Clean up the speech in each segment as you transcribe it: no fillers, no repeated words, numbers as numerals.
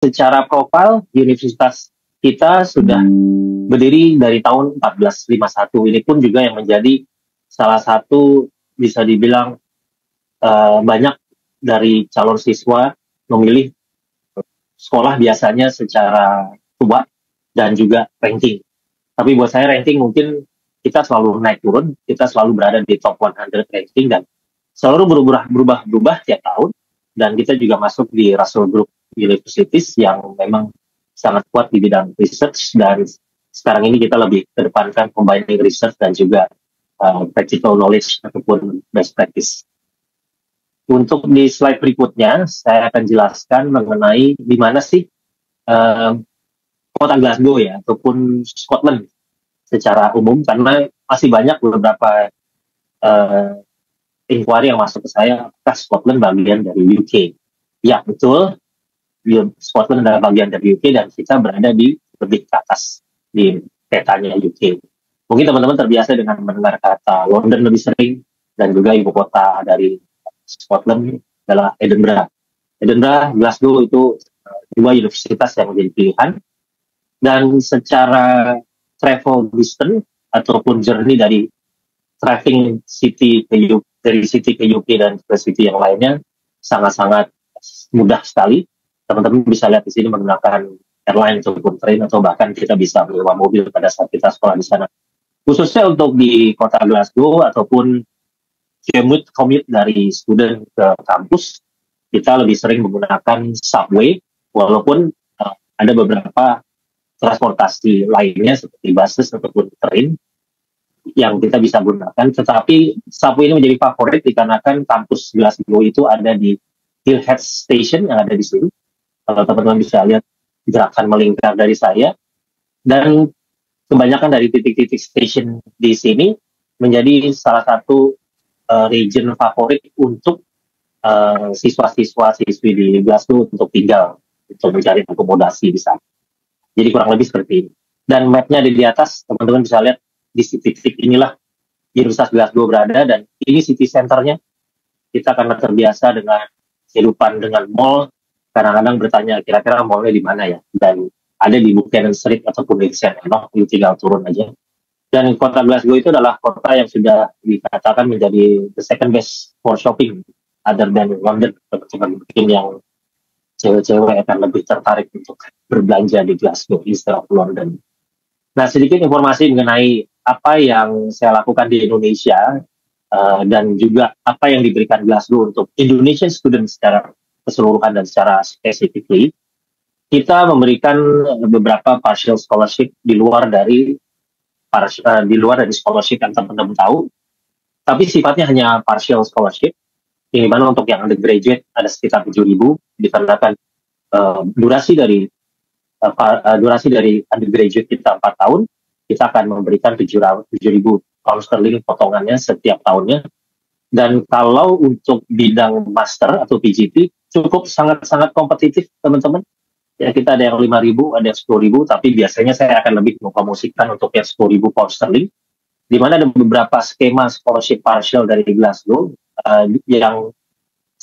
Secara profil, universitas kita sudah berdiri dari tahun 1451. Ini pun juga yang menjadi salah satu bisa dibilang banyak dari calon siswa memilih sekolah biasanya secara tua dan juga ranking. Tapi buat saya ranking mungkin kita selalu naik turun, kita selalu berada di top 100 ranking dan selalu berubah tiap tahun. Dan kita juga masuk di Russell Group Universities yang memang sangat kuat di bidang research, dan sekarang ini kita lebih kedepankan combining research dan juga practical knowledge ataupun best practice. Untuk di slide berikutnya, saya akan jelaskan mengenai di mana sih kota Glasgow ya, ataupun Scotland secara umum, karena masih banyak beberapa inquiry yang masuk ke saya, apakah Scotland bagian dari UK? Ya, betul. Scotland adalah bagian dari UK dan kita berada di lebih ke atas di petanya UK. Mungkin teman-teman terbiasa dengan mendengar kata London lebih sering, dan juga ibu kota dari Scotland adalah Edinburgh. Edinburgh, Glasgow itu dua universitas yang menjadi pilihan. Dan secara travel distance ataupun journey dari traveling city ke UK, dari city ke UK dan ke city yang lainnya sangat-sangat mudah sekali. Teman-teman bisa lihat di sini menggunakan airline ataupun train, atau bahkan kita bisa menyewa mobil pada saat kita sekolah di sana. Khususnya untuk di kota Glasgow ataupun commute dari student ke kampus, kita lebih sering menggunakan subway, walaupun ada beberapa transportasi lainnya seperti buses ataupun train yang kita bisa gunakan, tetapi subway ini menjadi favorit dikarenakan kampus Glasgow itu ada di Hillhead Station yang ada di sini. Kalau teman-teman bisa lihat gerakan melingkar dari saya, dan kebanyakan dari titik-titik station di sini menjadi salah satu region favorit untuk siswa-siswi di Glasgow untuk tinggal, untuk mencari akomodasi di sana. Jadi kurang lebih seperti ini. Dan mapnya ada di atas, teman-teman bisa lihat di titik-titik inilah Universitas Glasgow berada, dan ini city centernya. Kita karena terbiasa dengan kehidupan dengan mall, kadang-kadang bertanya kira-kira mallnya di mana ya, dan ada di Buchanan Street ataupun di St. Itu tinggal turun aja. Dan kota Glasgow itu adalah kota yang sudah dikatakan menjadi the second best for shopping other than London. Mungkin yang cewek-cewek akan lebih tertarik untuk berbelanja di Glasgow instead of London. Nah, sedikit informasi mengenai apa yang saya lakukan di Indonesia dan juga apa yang diberikan Glasgow untuk Indonesian student secara keseluruhan dan secara specifically. Kita memberikan beberapa partial scholarship di luar dari scholarship yang teman-teman tahu, tapi sifatnya hanya partial scholarship. Yang dimana untuk yang undergraduate ada sekitar 7.000, dikarenakan durasi dari undergraduate kita 4 tahun, kita akan memberikan 7.000 pound sterling potongannya setiap tahunnya. Dan kalau untuk bidang master atau PGP cukup sangat-sangat kompetitif teman-teman. Ya, kita ada yang 5.000, ada yang 10.000, tapi biasanya saya akan lebih mempromosikan untuk yang 10.000 pound sterling, di mana ada beberapa skema scholarship partial dari Glasgow yang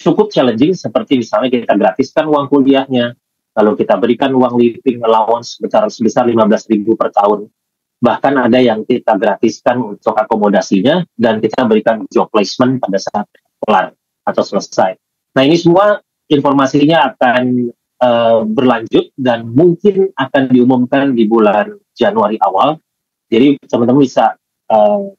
cukup challenging, seperti misalnya kita gratiskan uang kuliahnya, lalu kita berikan uang living allowance sebesar 15.000 per tahun. Bahkan ada yang kita gratiskan untuk akomodasinya, dan kita berikan job placement pada saat kelar atau selesai. Nah, ini semua informasinya akan berlanjut dan mungkin akan diumumkan di bulan Januari awal. Jadi teman-teman bisa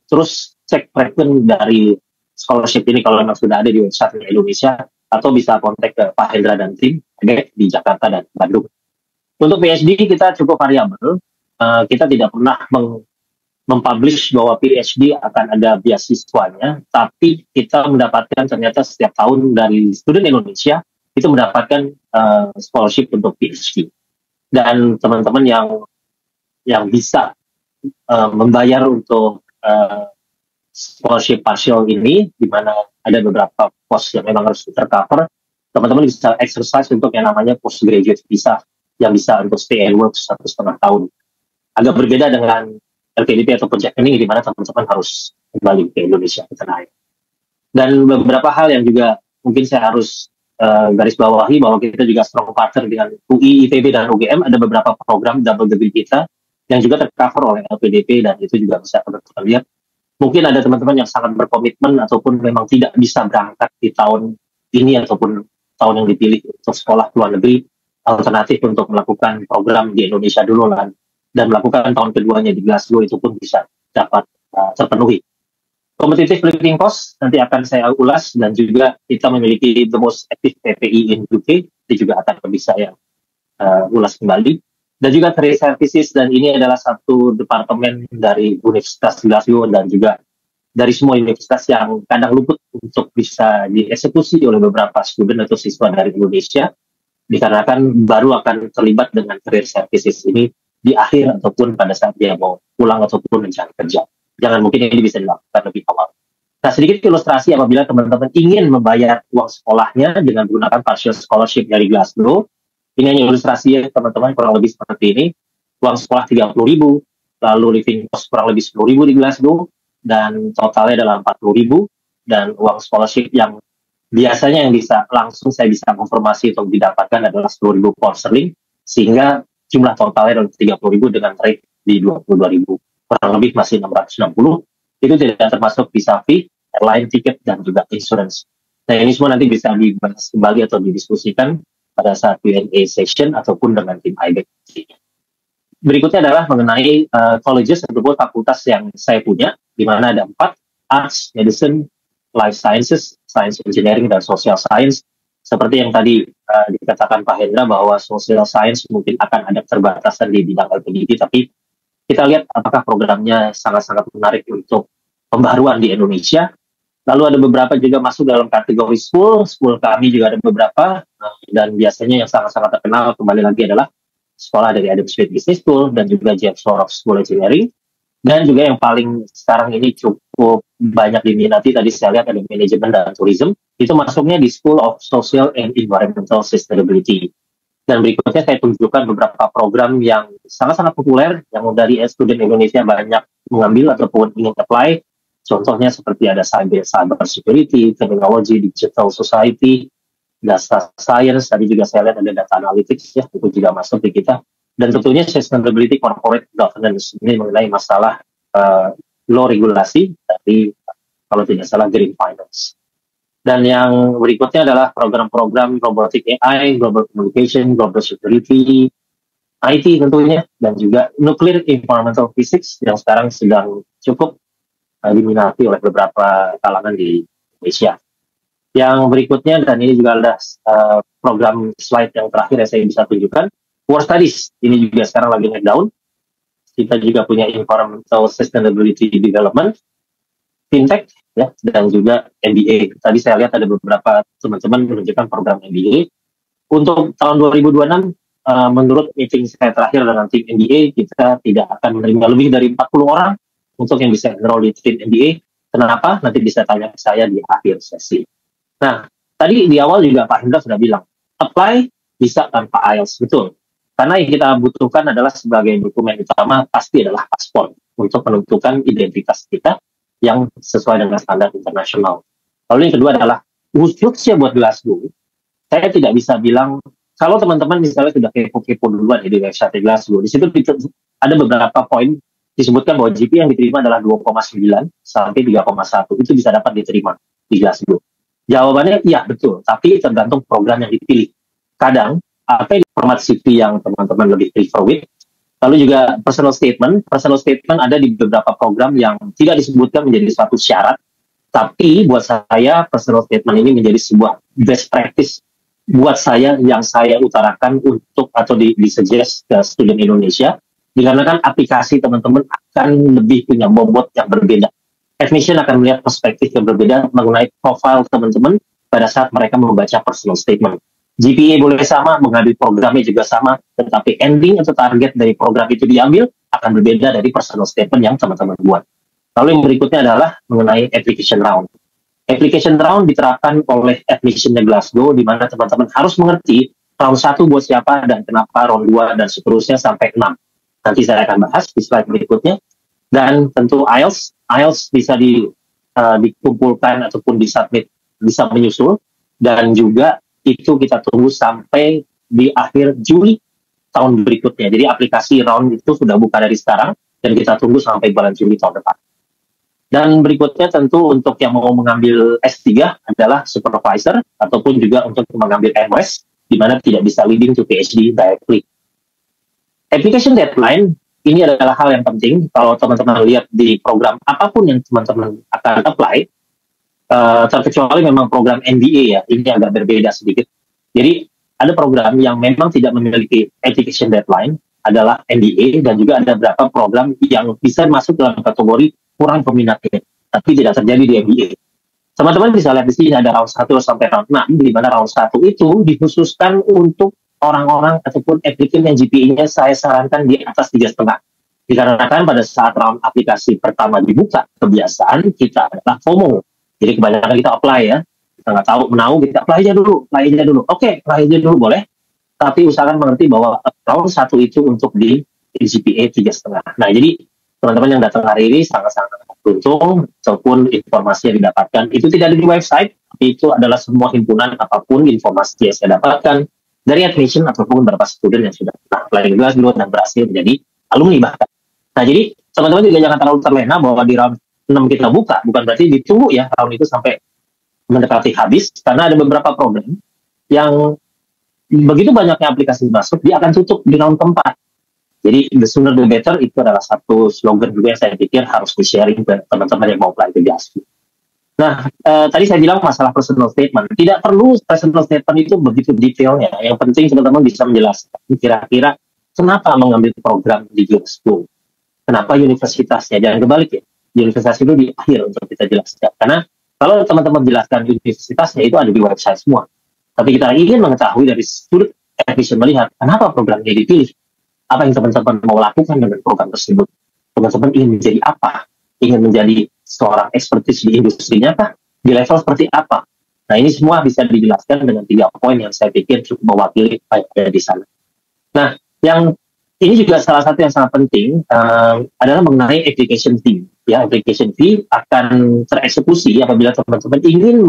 terus cek breakdown dari scholarship ini kalau memang sudah ada di website Indonesia, atau bisa kontak ke Pak Hendra dan tim di Jakarta dan Bandung. Untuk PhD kita cukup variabel. Kita tidak pernah mempublish bahwa PhD akan ada beasiswanya, tapi kita mendapatkan ternyata setiap tahun dari student Indonesia itu mendapatkan scholarship untuk PhD. Dan teman-teman yang bisa membayar untuk scholarship partial ini, di mana ada beberapa pos yang memang harus tercover, teman-teman bisa exercise untuk yang namanya postgraduate visa, yang bisa untuk stay and work 1,5 tahun. Agak berbeda dengan LPDP atau project ini, di mana teman-teman harus kembali ke Indonesia ke tanah air. Dan beberapa hal yang juga mungkin saya harus garis bawahi bahwa kita juga strong partner dengan UI, ITB, dan UGM. Ada beberapa program double degree kita yang juga tercover oleh LPDP, dan itu juga bisa teman-teman lihat. Mungkin ada teman-teman yang sangat berkomitmen ataupun memang tidak bisa berangkat di tahun ini ataupun tahun yang dipilih untuk sekolah luar negeri, alternatif untuk melakukan program di Indonesia dulu dan melakukan tahun keduanya di Glasgow itu pun bisa dapat terpenuhi. Competitive living cost nanti akan saya ulas, dan juga kita memiliki the most active PPI in UK, itu juga akan bisa saya ulas kembali. Dan juga career services, dan ini adalah satu departemen dari Universitas Glasgow dan juga dari semua universitas yang kadang luput untuk bisa dieksekusi oleh beberapa student atau siswa dari Indonesia, dikarenakan baru akan terlibat dengan career services ini di akhir ataupun pada saat dia mau pulang ataupun mencari kerja. Jangan, mungkin ini bisa dilakukan lebih awal. Nah, sedikit ilustrasi apabila teman-teman ingin membayar uang sekolahnya dengan menggunakan partial scholarship dari Glasgow. Ini hanya ilustrasi ya teman-teman, kurang lebih seperti ini. Uang sekolah 30.000, lalu living cost kurang lebih 10.000 di Glasgow, dan totalnya adalah 40.000, dan uang scholarship yang biasanya yang bisa langsung saya bisa konfirmasi untuk didapatkan adalah 10.000 pound sterling, sehingga jumlah totalnya adalah 30.000 dengan rate di 22.000. Kurang lebih masih 660, itu tidak termasuk visa fee, airline ticket, dan juga insurance. Nah, ini semua nanti bisa dibahas kembali atau didiskusikan pada saat Q&A session ataupun dengan tim IBEC. Berikutnya adalah mengenai colleges ataupun fakultas yang saya punya, di mana ada 4, Arts, Medicine, Life Sciences, Science Engineering, dan Social Science. Seperti yang tadi dikatakan Pak Hendra bahwa Social Science mungkin akan ada keterbatasan di bidang LPDP, tapi kita lihat apakah programnya sangat-sangat menarik untuk pembaruan di Indonesia. Lalu ada beberapa juga masuk dalam kategori school kami juga ada beberapa, dan biasanya yang sangat-sangat terkenal kembali lagi adalah sekolah dari Adam Smith Business School dan juga James Waroff School Engineering. Dan juga yang paling sekarang ini cukup banyak diminati, tadi saya lihat ada manajemen dan tourism, itu masuknya di School of Social and Environmental Sustainability. Dan berikutnya saya tunjukkan beberapa program yang sangat-sangat populer, yang dari student Indonesia banyak mengambil ataupun ingin apply. Contohnya seperti ada cyber security, criminology, digital society, data science, tadi juga saya lihat ada data analytics, ya, itu juga masuk di kita. Dan tentunya sustainability corporate governance, ini mengenai masalah law regulasi dari, kalau tidak salah, green finance. Dan yang berikutnya adalah program-program robotic AI, global communication, global security, IT tentunya, dan juga nuclear environmental physics yang sekarang sedang cukup diminati oleh beberapa kalangan di Indonesia. Yang berikutnya, dan ini juga ada program slide yang terakhir yang saya bisa tunjukkan, Work Studies, ini juga sekarang lagi naik daun. Kita juga punya Environmental Sustainability Development, Fintech, ya, dan juga MBA. Tadi saya lihat ada beberapa teman-teman menunjukkan program MBA. Untuk tahun 2026, menurut meeting saya terakhir dengan tim MBA, kita tidak akan menerima lebih dari 40 orang untuk yang bisa enroll di tim MBA. Kenapa? Nanti bisa tanya ke saya di akhir sesi. Nah, tadi di awal juga Pak Hendra sudah bilang, apply bisa tanpa IELTS, betul. Karena yang kita butuhkan adalah sebagai dokumen utama pasti adalah paspor untuk menentukan identitas kita yang sesuai dengan standar internasional. Lalu yang kedua adalah khususnya buat Glasgow. Saya tidak bisa bilang, kalau teman-teman misalnya sudah kepo-kepo duluan di website Glasgow, di situ ada beberapa poin disebutkan bahwa GP yang diterima adalah 2,9 sampai 3,1. Itu bisa dapat diterima di Glasgow. Jawabannya iya betul, tapi tergantung program yang dipilih. Kadang apa format CV yang teman-teman lebih prefer with. Lalu juga personal statement ada di beberapa program yang tidak disebutkan menjadi suatu syarat, tapi buat saya personal statement ini menjadi sebuah best practice buat saya yang saya utarakan untuk atau disuggest ke student Indonesia, dikarenakan aplikasi teman-teman akan lebih punya bobot yang berbeda. Technician akan melihat perspektif yang berbeda mengenai profil teman-teman pada saat mereka membaca personal statement. GPA boleh sama, mengambil programnya juga sama, tetapi ending atau target dari program itu diambil akan berbeda dari personal statement yang teman-teman buat. Lalu yang berikutnya adalah mengenai application round. Application round diterapkan oleh admissionnya Glasgow, di mana teman-teman harus mengerti round 1 buat siapa dan kenapa, round 2 dan seterusnya sampai 6. Nanti saya akan bahas di slide berikutnya. Dan tentu IELTS bisa dikumpulkan ataupun disubmit, bisa menyusul, dan juga itu kita tunggu sampai di akhir Juli tahun berikutnya. Jadi aplikasi round itu sudah buka dari sekarang dan kita tunggu sampai bulan Juli tahun depan. Dan berikutnya tentu untuk yang mau mengambil S3 adalah supervisor ataupun juga untuk mengambil MS di mana tidak bisa leading to PhD directly. Application deadline ini adalah hal yang penting kalau teman-teman lihat di program apapun yang teman-teman akan apply, terkecuali memang program MBA ya, ini agak berbeda sedikit. Jadi ada program yang memang tidak memiliki application deadline adalah MBA dan juga ada beberapa program yang bisa masuk dalam kategori kurang peminatnya, tapi tidak terjadi di MBA. Teman-teman bisa lihat di sini ada round 1 sampai round 6, di mana round 1 itu dikhususkan untuk orang-orang ataupun applicant yang GPA-nya saya sarankan di atas 3,5. Dikarenakan pada saat round aplikasi pertama dibuka, kebiasaan kita adalah FOMO. Jadi kebanyakan kita apply ya, kita nggak tahu menau, kita apply aja dulu. Oke, apply aja dulu boleh, tapi usahakan mengerti bahwa round 1 itu untuk di GPA 3,5. Nah, jadi teman-teman yang datang hari ini sangat-sangat beruntung, ataupun informasi yang didapatkan itu tidak ada di website, tapi itu adalah semua himpunan apapun informasi yang saya dapatkan dari admission ataupun beberapa student yang sudah apply di Glasgow dan berhasil menjadi alumni bahkan. Nah, jadi teman-teman juga jangan terlalu terlena bahwa di round 6 kita buka, bukan berarti ditunggu ya round itu sampai mendekati habis, karena ada beberapa program yang begitu banyaknya aplikasi masuk, dia akan tutup di round keempat. Jadi the sooner the better itu adalah satu slogan juga yang saya pikir harus di-sharing ke teman-teman yang mau apply ke Glasgow. Nah, tadi saya bilang masalah personal statement. Tidak perlu personal statement itu begitu detailnya. Yang penting teman-teman bisa menjelaskan kira-kira kenapa mengambil program di Glasgow. Kenapa universitasnya. Jangan kebalik ya. Universitas itu di akhir untuk kita jelaskan. Karena kalau teman-teman jelaskan universitasnya itu ada di website semua. Tapi kita ingin mengetahui dari sudut admission melihat kenapa programnya dipilih. Apa yang teman-teman mau lakukan dengan program tersebut. Teman-teman ingin menjadi apa? Ingin menjadi seorang ekspertis di industrinya kah? Di level seperti apa? Nah, ini semua bisa dijelaskan dengan 3 poin yang saya pikir cukup mewakili apa yang ada di sana. Nah, yang ini juga salah satu yang sangat penting adalah mengenai application fee. Ya, application fee akan tereksekusi apabila teman-teman ingin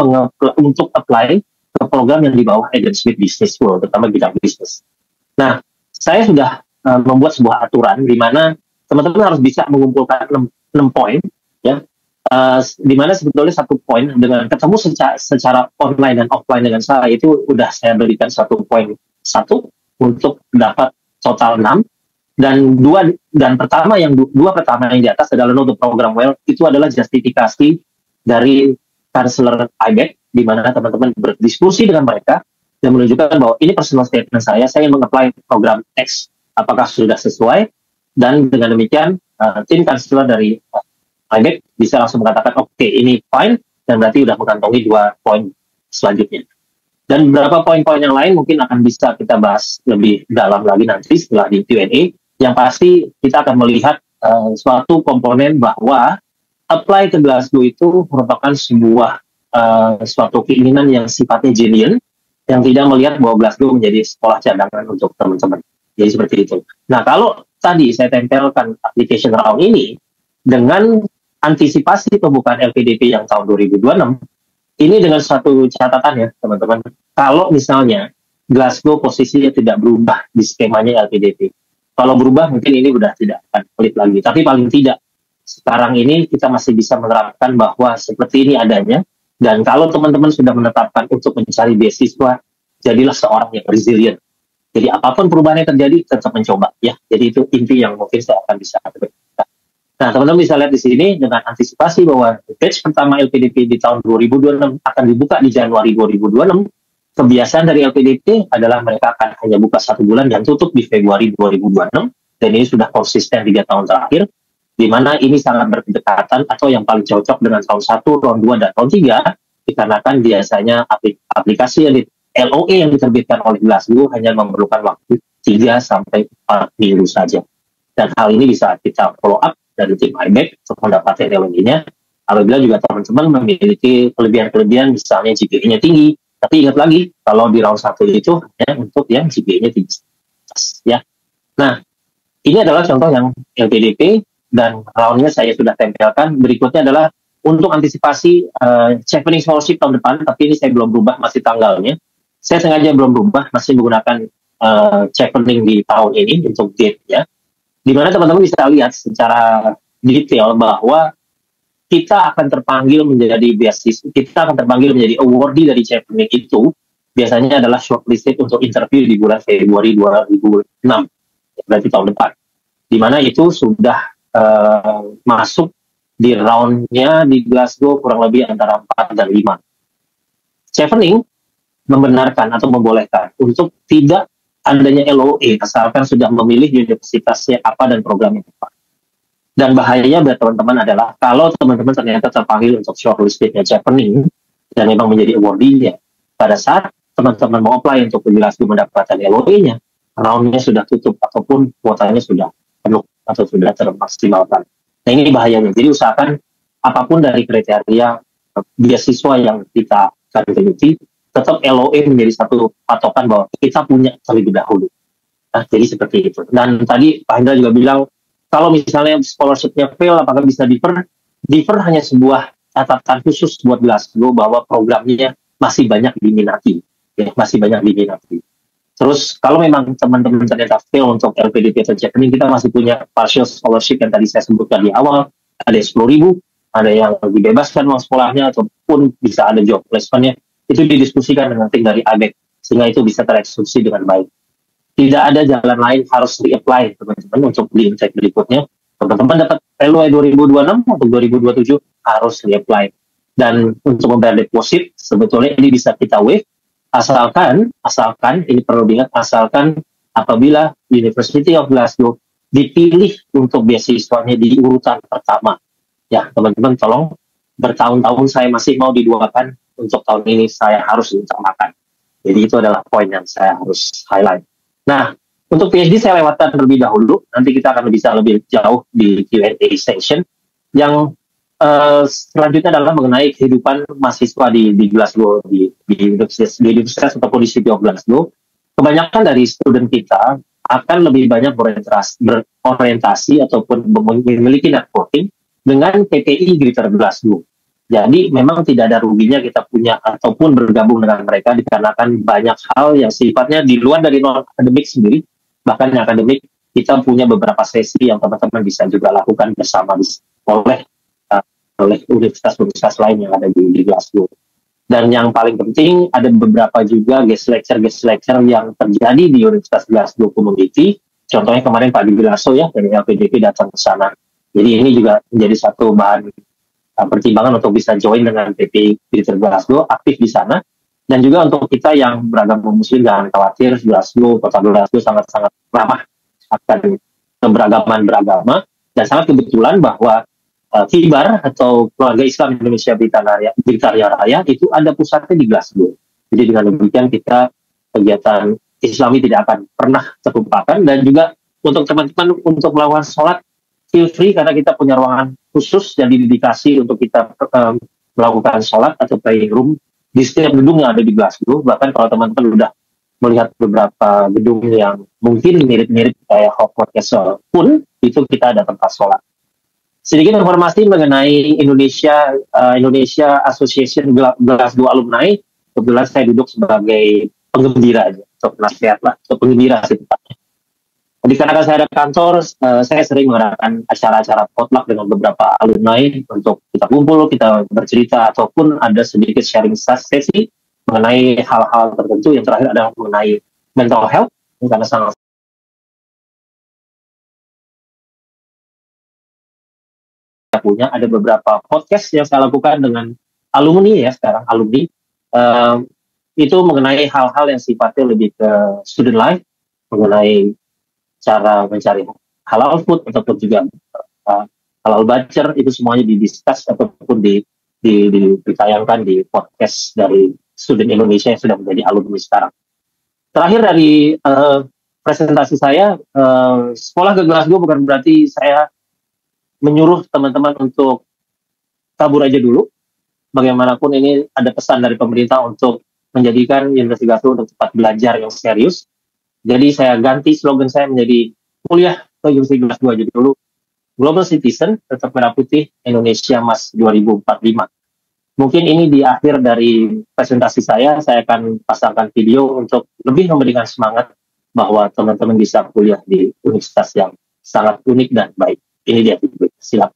untuk apply ke program yang di bawah Adam Smith Business School, terutama bidang bisnis. Nah, saya sudah membuat sebuah aturan di mana teman-teman harus bisa mengumpulkan 6 poin, ya, di mana sebetulnya 1 poin dengan ketemu secara online dan offline dengan saya itu udah saya berikan 1 poin 1 untuk dapat total 6, dan dua pertama yang di atas adalah know the program well, itu adalah justifikasi dari counselor IBEC di mana teman-teman berdiskusi dengan mereka dan menunjukkan bahwa ini personal statement saya ingin meng-apply program X, apakah sudah sesuai, dan dengan demikian tim counselor dari IBEC bisa langsung mengatakan oke, ini fine, dan berarti sudah mengantongi 2 poin selanjutnya. Dan beberapa poin-poin yang lain mungkin akan bisa kita bahas lebih dalam lagi nanti setelah di Q&A. Yang pasti kita akan melihat suatu komponen bahwa apply ke Glasgow itu merupakan sebuah suatu keinginan yang sifatnya genuine, yang tidak melihat bahwa Glasgow menjadi sekolah cadangan untuk teman-teman. Jadi seperti itu. Nah, kalau tadi saya tempelkan application round ini dengan antisipasi pembukaan LPDP yang tahun 2026, ini dengan suatu catatan ya teman-teman. Kalau misalnya Glasgow posisinya tidak berubah di skemanya LPDP, kalau berubah mungkin ini udah tidak akan pelit lagi. Tapi paling tidak sekarang ini kita masih bisa menerapkan bahwa seperti ini adanya. Dan kalau teman-teman sudah menetapkan untuk mencari beasiswa, jadilah seorang yang resilient. Jadi apapun perubahan yang terjadi, tetap mencoba ya. Jadi itu inti yang mungkin saya akan bisa berikan. Nah, teman-teman bisa lihat di sini dengan antisipasi bahwa batch pertama LPDP di tahun 2026 akan dibuka di Januari 2026. Kebiasaan dari LPDP adalah mereka akan hanya buka 1 bulan dan tutup di Februari 2026. Dan ini sudah konsisten 3 tahun terakhir, di mana ini sangat berdekatan atau yang paling cocok dengan tahun 1, tahun 2, dan tahun 3, dikarenakan biasanya aplikasi yang LOE yang diterbitkan oleh Glasgow hanya memerlukan waktu 3 sampai 4 minggu saja. Dan hal ini bisa kita follow up dari tim IBEC untuk mendapatkan LOE-nya. Apabila juga teman-teman memiliki kelebihan-kelebihan, misalnya GPA-nya tinggi, tapi ingat lagi, kalau di round 1 itu hanya untuk yang GPA-nya tinggi. Ya. Nah, ini adalah contoh yang LPDP, dan round-nya saya sudah tempelkan. Berikutnya adalah untuk antisipasi Chevening Scholarship tahun depan, tapi ini saya belum berubah masih tanggalnya. Saya sengaja belum berubah, masih menggunakan chevening di tahun ini untuk date-nya, di mana teman-teman bisa lihat secara detail bahwa kita akan terpanggil menjadi beasiswa, kita akan terpanggil menjadi awardee dari chevening itu biasanya adalah shortlisted untuk interview di bulan Februari 2006, berarti tahun depan, di mana itu sudah masuk di roundnya di Glasgow kurang lebih antara 4 dan 5. Chevening membenarkan atau membolehkan untuk tidak adanya LOE asalkan sudah memilih universitasnya apa dan programnya apa. Dan bahayanya buat teman-teman adalah kalau teman-teman ternyata terpanggil untuk shortlistnya Chevening dan memang menjadi awardee-nya, pada saat teman-teman mau apply untuk penjelasan mendapatkan LOE-nya, round-nya sudah tutup ataupun kuotanya sudah penuh atau sudah termaksimalkan. Nah, ini bahayanya. Jadi usahakan apapun dari kriteria beasiswa yang kita akan geluti, tetap LOE menjadi satu patokan bahwa kita punya terlebih dahulu. Nah, jadi seperti itu. Dan tadi Pak Hendra juga bilang, kalau misalnya scholarship-nya fail, apakah bisa defer? Defer hanya sebuah catatan khusus buat Glasgow bahwa programnya masih banyak diminati. Ya, masih banyak diminati. Terus kalau memang teman-teman ternyata fail untuk LPDP atau Chevening, kita masih punya partial scholarship yang tadi saya sebutkan di awal, ada 10.000, ada yang dibebaskan uang sekolahnya, ataupun bisa ada job placement-nya. Itu didiskusikan dengan tim dari ABEC, sehingga itu bisa tereksekusi dengan baik. Tidak ada jalan lain, harus di-apply teman-teman untuk di intake berikutnya. Teman-teman dapat LOE 2026 untuk 2027 harus di-apply. Dan untuk membayar deposit, sebetulnya ini bisa kita waive, asalkan ini perlu diingat, asalkan apabila University of Glasgow dipilih untuk beasiswanya di urutan pertama. Ya, teman-teman tolong, bertahun-tahun saya masih mau diduakan, untuk tahun ini saya harus diutamakan. Jadi itu adalah poin yang saya harus highlight. Nah, untuk PhD saya lewatkan terlebih dahulu, nanti kita akan bisa lebih jauh di Q&A session. Yang selanjutnya adalah mengenai kehidupan mahasiswa di Glasgow, di universitas ataupun di City of Glasgow. Kebanyakan dari student kita akan lebih banyak berorientasi ataupun memiliki networking dengan PPI Greater Glasgow. Jadi memang tidak ada ruginya kita punya ataupun bergabung dengan mereka, dikarenakan banyak hal yang sifatnya di luar dari non-akademik sendiri. Bahkan yang akademik, kita punya beberapa sesi yang teman-teman bisa juga lakukan bersama oleh universitas-universitas lain yang ada di Glasgow. Dan yang paling penting, ada beberapa juga guest lecture yang terjadi di Universitas Glasgow Community. Contohnya kemarin Pak Dibilaso ya, dari LPDP datang ke sana. Jadi ini juga menjadi satu bahan pertimbangan untuk bisa join dengan PPI Greater Glasgow, aktif di sana. Dan juga untuk kita yang beragama muslim, jangan khawatir, kota Glasgow sangat-sangat ramah akan keberagaman beragama. Dan sangat kebetulan bahwa Kibar atau Keluarga Islam Indonesia Britania Raya itu ada pusatnya di Glasgow. Jadi dengan demikian kita kegiatan Islami tidak akan pernah terlupakan. Dan juga untuk teman-teman untuk melakukan sholat, feel free, karena kita punya ruangan khusus yang didedikasi untuk kita melakukan sholat atau praying room di setiap gedung yang ada di Glasgow. Bahkan kalau teman-teman sudah melihat beberapa gedung yang mungkin mirip-mirip kayak Hogwarts Castle pun, itu kita ada tempat sholat. Sedikit informasi mengenai Indonesia Association Glasgow Alumni. Kebetulan saya duduk sebagai penggembira aja, atau penasihat lah, atau penggembira sih tempatnya. Dikarenakan saya ada kantor, saya sering mengadakan acara-acara potluck dengan beberapa alumni untuk kita kumpul, kita bercerita, ataupun ada sedikit sharing sesi mengenai hal-hal tertentu. Yang terakhir adalah mengenai mental health, karena sangat punya ada beberapa podcast yang saya lakukan dengan alumni ya, sekarang alumni itu mengenai hal-hal yang sifatnya lebih ke student life, mengenai cara mencari halal food ataupun juga halal butcher, itu semuanya didiskus ataupun ditayangkan di podcast dari student Indonesia yang sudah menjadi alumni sekarang. Terakhir dari presentasi saya, sekolah ke Glasgow bukan berarti saya menyuruh teman-teman untuk kabur aja dulu. Bagaimanapun ini ada pesan dari pemerintah untuk menjadikan Universitas Glasgow untuk tempat belajar yang serius. Jadi saya ganti slogan saya menjadi kuliah ke Universitas Glasgow aja dulu. Global Citizen, tetap merah putih, Indonesia Mas 2045. Mungkin ini di akhir dari presentasi saya akan pasangkan video untuk lebih memberikan semangat bahwa teman-teman bisa kuliah di universitas yang sangat unik dan baik. Ini dia, silakan.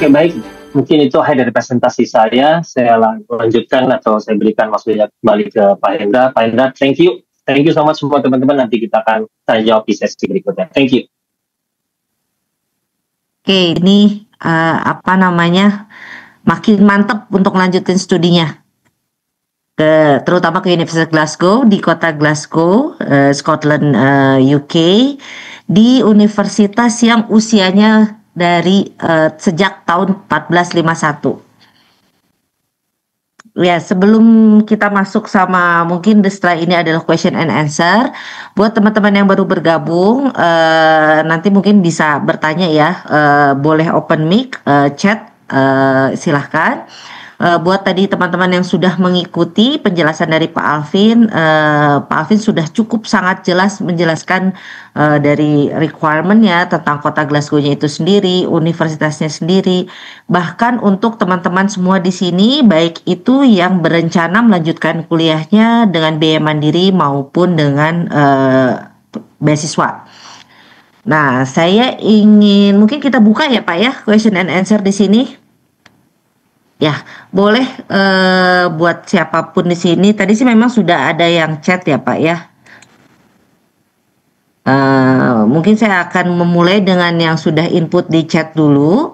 Oke, baik. Mungkin itu akhir dari presentasi saya. Saya lanjutkan atau saya berikan waktunya kembali ke Pak Hendra. Pak Hendra, thank you. Thank you so much semua teman-teman. Nanti kita akan tanya jawab di sesi berikutnya. Thank you. Oke, ini makin mantap untuk lanjutin studinya. Terutama ke Universitas Glasgow, di kota Glasgow, Scotland, UK, di universitas yang usianya dari sejak tahun 1451. Ya, sebelum kita masuk sama mungkin setelah ini adalah question and answer. Buat teman-teman yang baru bergabung, nanti mungkin bisa bertanya ya, boleh open mic, chat, silahkan. Buat tadi teman-teman yang sudah mengikuti penjelasan dari Pak Alvin, Pak Alvin sudah cukup sangat jelas menjelaskan dari requirement-nya tentang kota Glasgow-nya itu sendiri, universitasnya sendiri, bahkan untuk teman-teman semua di sini, baik itu yang berencana melanjutkan kuliahnya dengan biaya mandiri maupun dengan beasiswa. Nah, saya ingin mungkin kita buka ya Pak ya, question and answer di sini. Ya, boleh buat siapapun di sini. Tadi sih memang sudah ada yang chat ya Pak ya. Mungkin saya akan memulai dengan yang sudah input di chat dulu.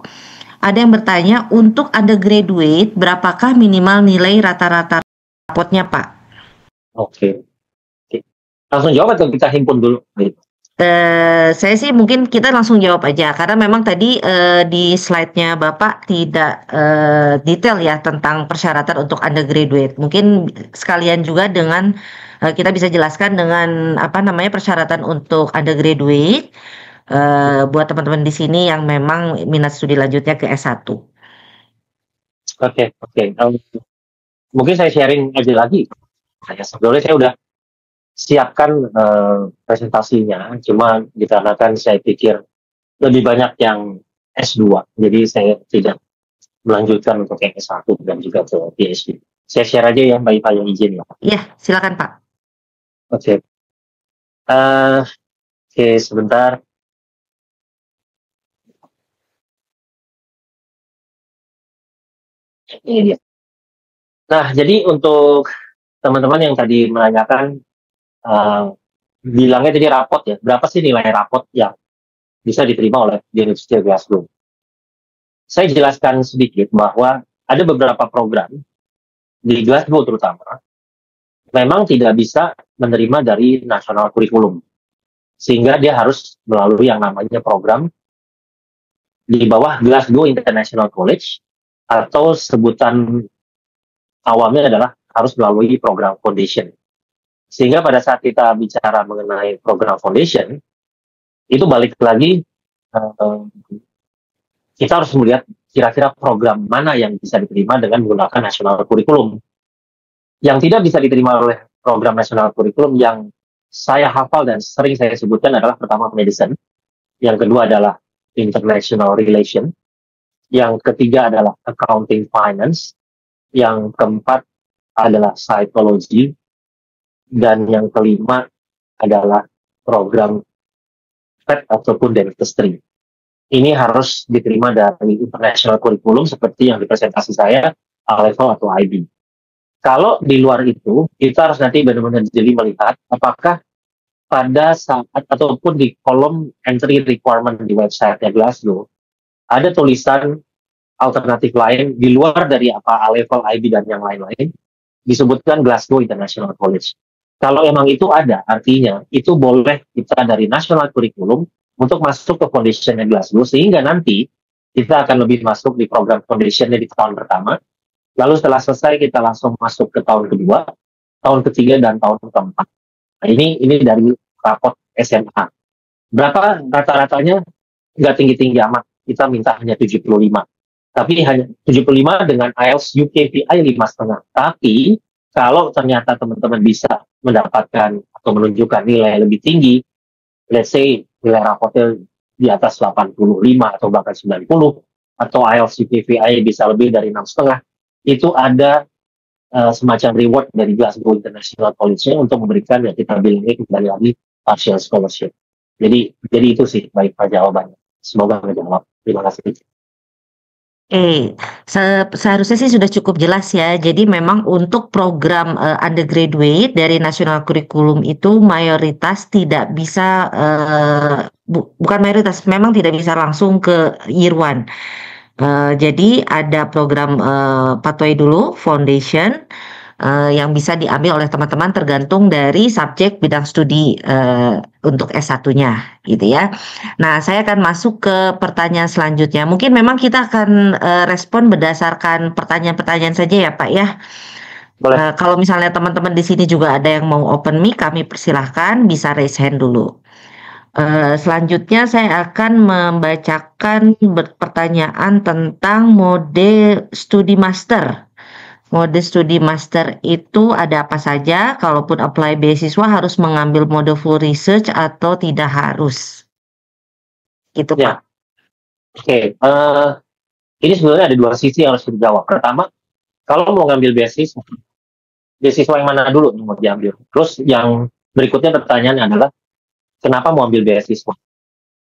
Ada yang bertanya, untuk undergraduate, berapakah minimal nilai rata-rata rapotnya Pak? Oke. Langsung jawab atau kita himpun dulu? Saya sih mungkin kita langsung jawab aja karena memang tadi di slide-nya Bapak tidak detail ya tentang persyaratan untuk undergraduate. Mungkin sekalian juga dengan kita bisa jelaskan dengan persyaratan untuk undergraduate buat teman-teman di sini yang memang minat studi lanjutnya ke S1. Oke. Mungkin saya sharing aja lagi. Sebetulnya saya udah siapkan presentasinya, cuma dikarenakan saya pikir lebih banyak yang S2, jadi saya tidak melanjutkan untuk yang S1 dan juga ke PhD. Saya share aja ya Mbak Iva yang izin ya. Iya, silakan Pak. Oke. Sebentar. Ini dia. Nah, jadi untuk teman-teman yang tadi menanyakan bilangnya tadi rapot ya, berapa sih nilai rapot yang bisa diterima oleh di Universitas Glasgow? Saya jelaskan sedikit bahwa ada beberapa program di Glasgow terutama memang tidak bisa menerima dari nasional kurikulum, sehingga dia harus melalui yang namanya program di bawah Glasgow International College, atau sebutan awamnya adalah harus melalui program foundation. Sehingga pada saat kita bicara mengenai program foundation, itu balik lagi, kita harus melihat kira-kira program mana yang bisa diterima dengan menggunakan national curriculum. Yang tidak bisa diterima oleh program national curriculum yang saya hafal dan sering saya sebutkan adalah pertama medicine, yang kedua adalah international relation, yang ketiga adalah accounting finance, yang keempat adalah psychology, dan yang kelima adalah program vet ataupun dentistry. Ini harus diterima dari international curriculum seperti yang di presentasi saya, A-level atau IB. Kalau di luar itu, kita harus nanti benar-benar jeli melihat apakah pada saat ataupun di kolom entry requirement di website-nya Glasgow, ada tulisan alternatif lain di luar dari apa A-level, IB, dan yang lain-lain, disebutkan Glasgow International College. Kalau emang itu ada, artinya itu boleh kita dari national curriculum untuk masuk ke foundationnya Glasgow, sehingga nanti kita akan lebih masuk di program foundationnya di tahun pertama, lalu setelah selesai kita langsung masuk ke tahun kedua, tahun ketiga, dan tahun keempat. Nah, ini dari raport SMA. Berapa rata-ratanya? Nggak tinggi-tinggi amat, kita minta hanya 75. Tapi hanya 75 dengan IELTS UKVI 5,5. Tapi kalau ternyata teman-teman bisa mendapatkan atau menunjukkan nilai lebih tinggi, let's say nilai rapotnya di atas 85 atau bahkan 90, atau IELTS UKVI bisa lebih dari 6,5, itu ada semacam reward dari Glasgow International College-nya untuk memberikan yang kita bilangnya kembali lagi partial scholarship. Jadi itu sih baik jawabannya. Semoga menjawab. Terima kasih. Seharusnya sih sudah cukup jelas ya. Jadi memang untuk program undergraduate dari national curriculum itu mayoritas tidak bisa, bukan mayoritas, memang tidak bisa langsung ke year one. Jadi ada program pathway dulu, foundation, yang bisa diambil oleh teman-teman tergantung dari subjek bidang studi untuk S1-nya gitu ya. Nah, saya akan masuk ke pertanyaan selanjutnya. Mungkin memang kita akan respon berdasarkan pertanyaan-pertanyaan saja ya Pak ya. Boleh. Kalau misalnya teman-teman di sini juga ada yang mau open mic, kami persilahkan bisa raise hand dulu. Selanjutnya saya akan membacakan pertanyaan tentang mode studi master. Mode studi master itu ada apa saja? Kalaupun apply beasiswa harus mengambil mode full research atau tidak harus? Gitu Ya. Pak. Oke. Ini sebenarnya ada dua sisi yang harus dijawab. Pertama, kalau mau ngambil beasiswa yang mana dulu nih mau diambil? Terus yang berikutnya pertanyaannya adalah, kenapa mau ambil beasiswa?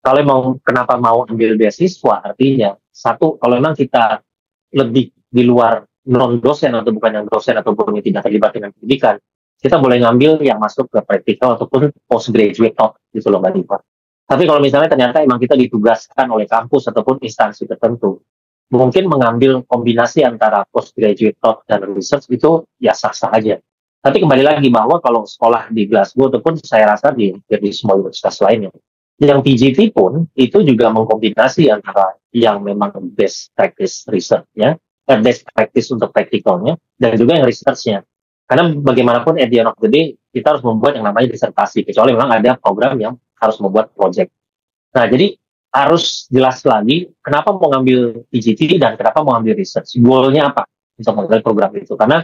Kalau kenapa mau ambil beasiswa, artinya satu, kalau memang kita lebih di luar non-dosen atau bukan yang dosen ataupun yang tidak terlibat dengan pendidikan, kita boleh ngambil yang masuk ke praktikal ataupun postgraduate talk gitu loh Mbak Diva. Tapi kalau misalnya ternyata emang kita ditugaskan oleh kampus ataupun instansi tertentu, mungkin mengambil kombinasi antara postgraduate talk dan research itu ya sah-sah aja. Tapi kembali lagi bahwa kalau sekolah di Glasgow ataupun saya rasa di semua universitas lainnya, yang PGT pun itu juga mengkombinasi antara yang memang best practice research-nya, best practice untuk praktikalnya, dan juga yang research-nya. Karena bagaimanapun at the end of the day, kita harus membuat yang namanya disertasi, kecuali memang ada program yang harus membuat project. Nah, jadi harus jelas lagi kenapa mau ngambil PGT dan kenapa mau ngambil research. Goal-nya apa untuk mengambil program itu? Karena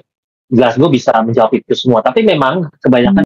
Glasgow bisa menjawab itu semua, tapi memang kebanyakan